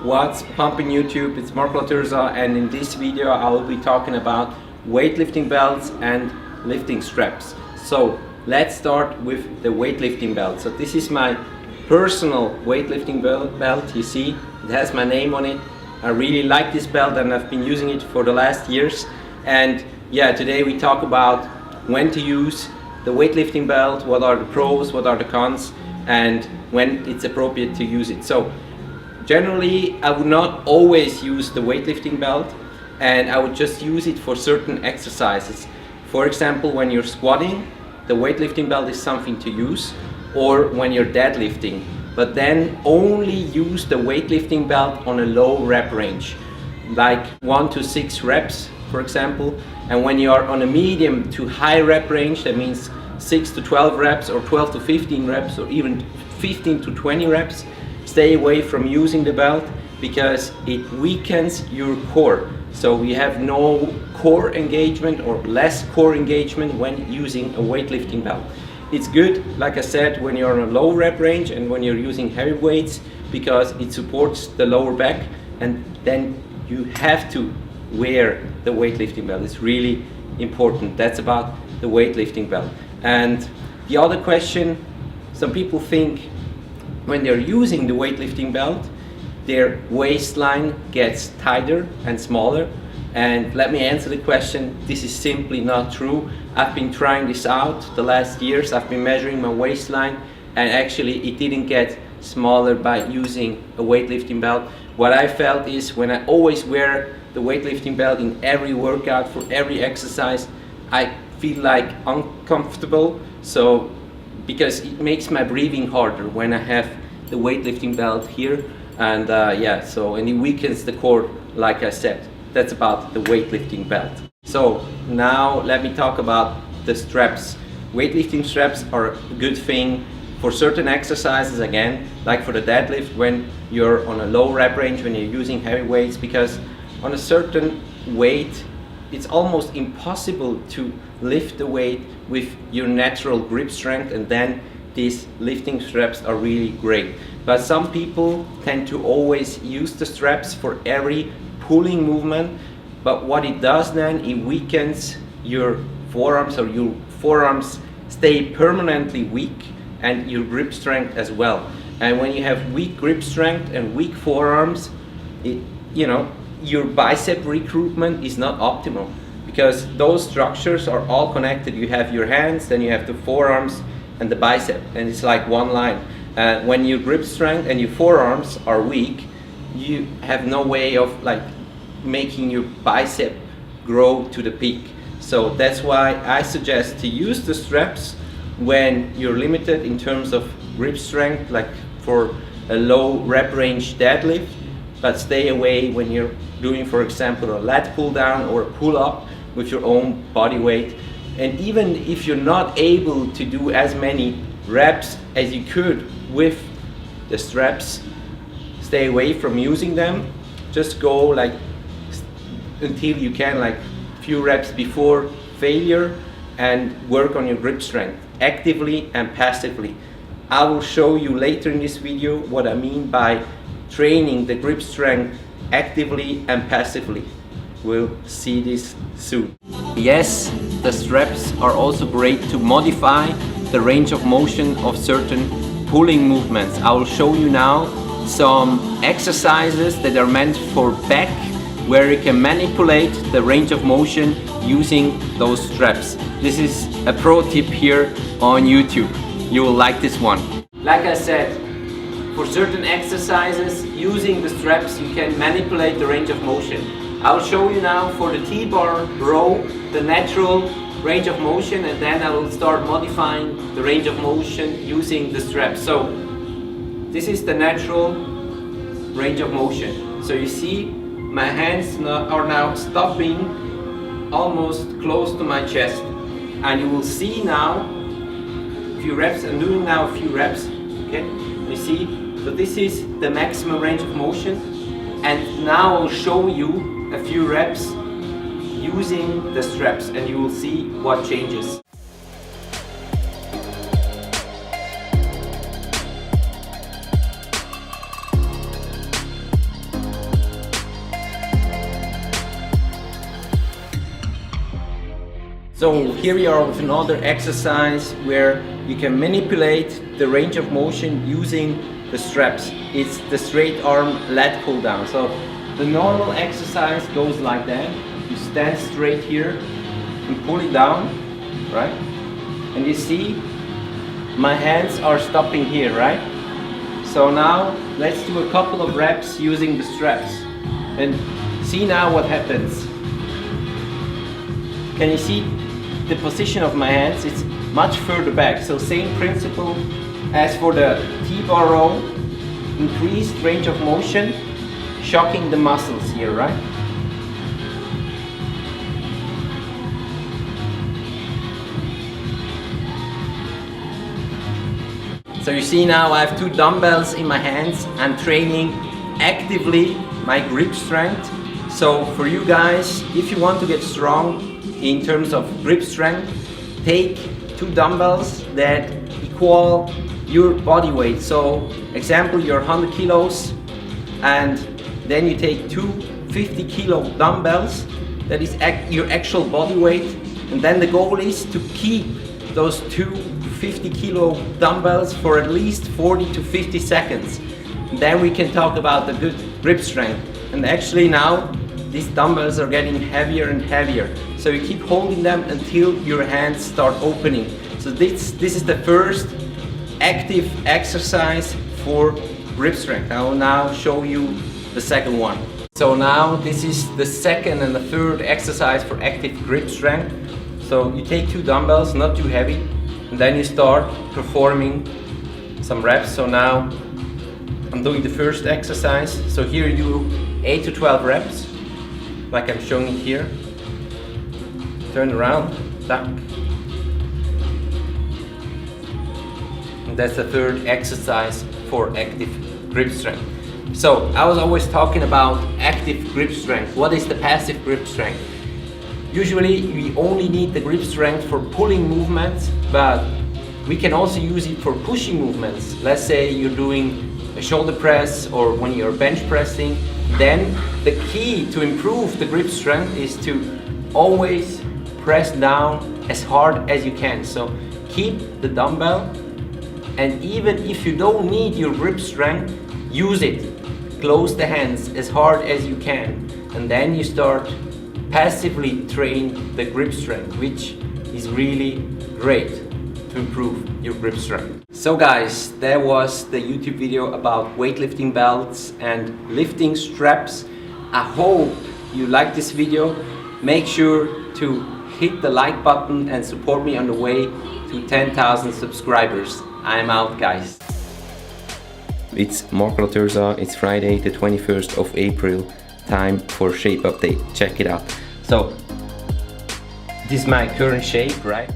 What's pumping YouTube? It's Laterza, and in this video I will be talking about weightlifting belts and lifting straps. So let's start with the weightlifting belt. So this is my personal weightlifting belt. You see, it has my name on it. I really like this belt and I've been using it for the last years. And yeah, today we talk about when to use the weightlifting belt, what are the pros, what are the cons, and when it's appropriate to use it. So generally I would not always use the weightlifting belt, and I would just use it for certain exercises. For example, when you're squatting, the weightlifting belt is something to use, or when you're deadlifting, but then only use the weightlifting belt on a low rep range, like 1 to 6 reps, for example. And when you are on a medium to high rep range, that means 6 to 12 reps or 12 to 15 reps or even 15 to 20 reps, stay away from using the belt because it weakens your core. So you have no core engagement or less core engagement when using a weightlifting belt. It's good, like I said, when you're on a low rep range and when you're using heavy weights, because it supports the lower back, and then you have to wear the weightlifting belt. It's really important. That's about the weightlifting belt. And the other question, some people think when they're using the weightlifting belt, their waistline gets tighter and smaller. And let me answer the question, this is simply not true. I've been trying this out the last years. I've been measuring my waistline, and actually it didn't get smaller by using a weightlifting belt. What I felt is when I always wear the weightlifting belt in every workout for every exercise, I feel like uncomfortable. So because it makes my breathing harder when I have the weightlifting belt here, and and it weakens the core, like I said. That's about the weightlifting belt. So now let me talk about the straps. Weightlifting straps are a good thing for certain exercises, again, like for the deadlift when you're on a low rep range, when you're using heavy weights, because on a certain weight it's almost impossible to lift the weight with your natural grip strength, and then these lifting straps are really great. But some people tend to always use the straps for every pulling movement, but what it does then, it weakens your forearms, or your forearms stay permanently weak, and your grip strength as well. And when you have weak grip strength and weak forearms, your bicep recruitment is not optimal, because those structures are all connected. You have your hands, then you have the forearms and the bicep, and it's like one line. When your grip strength and your forearms are weak, you have no way of making your bicep grow to the peak. So that's why I suggest to use the straps when you're limited in terms of grip strength, like for a low rep range deadlift, but stay away when you're doing, for example, a lat pull down or a pull up with your own body weight. And even if you're not able to do as many reps as you could with the straps, stay away from using them. Just go until you can, a few reps before failure, and work on your grip strength actively and passively. I will show you later in this video what I mean by training the grip strength actively and passively. We'll see this soon. Yes, the straps are also great to modify the range of motion of certain pulling movements. I will show you now some exercises that are meant for back, where you can manipulate the range of motion using those straps. This is a pro tip here on YouTube. You will like this one. Like I said, for certain exercises, using the straps, you can manipulate the range of motion. I'll show you now for the T-bar row, the natural range of motion, and then I will start modifying the range of motion using the straps. So this is the natural range of motion. So you see my hands are now stopping almost close to my chest, and you will see now a few reps. I'm doing now a few reps. Okay, you see, so this is the maximum range of motion, and now I'll show you a few reps using the straps, and you will see what changes. So here we are with another exercise where you can manipulate the range of motion using the straps. It's the straight arm lat pull down. So the normal exercise goes like that. You stand straight here and pull it down, right? And you see my hands are stopping here, right? So now let's do a couple of reps using the straps and see now what happens. Can you see the position of my hands? It's much further back. So same principle as for the T-bar row, increased range of motion, shocking the muscles here, right? So you see now I have two dumbbells in my hands. I'm training actively my grip strength. So for you guys, if you want to get strong in terms of grip strength, take two dumbbells that equal your body weight. So example, you're 100 kilos and then you take two 50 kilo dumbbells, that is your actual body weight, and then the goal is to keep those two 50 kilo dumbbells for at least 40 to 50 seconds. Then we can talk about the good grip strength. And actually now these dumbbells are getting heavier and heavier. So you keep holding them until your hands start opening. So this is the first active exercise for grip strength. I will now show you the second one. So now this is the second and the third exercise for active grip strength. So you take two dumbbells, not too heavy, and then you start performing some reps. So now I'm doing the first exercise. So here you do 8 to 12 reps, like I'm showing it here. Turn around, duck. And that's the third exercise for active grip strength. So I was always talking about active grip strength. What is the passive grip strength? Usually we only need the grip strength for pulling movements, but we can also use it for pushing movements. Let's say you're doing a shoulder press or when you're bench pressing, then the key to improve the grip strength is to always press down as hard as you can. So keep the dumbbell, and even if you don't need your grip strength, use it. Close the hands as hard as you can, and then you start passively train the grip strength, which is really great to improve your grip strength. So guys, that was the YouTube video about weightlifting belts and lifting straps. I hope you liked this video. Make sure to hit the like button and support me on the way to 10,000 subscribers. I'm out, guys. It's Laterza. It's Friday the 21st of April. Time for shape update. Check it out. So this is my current shape, right?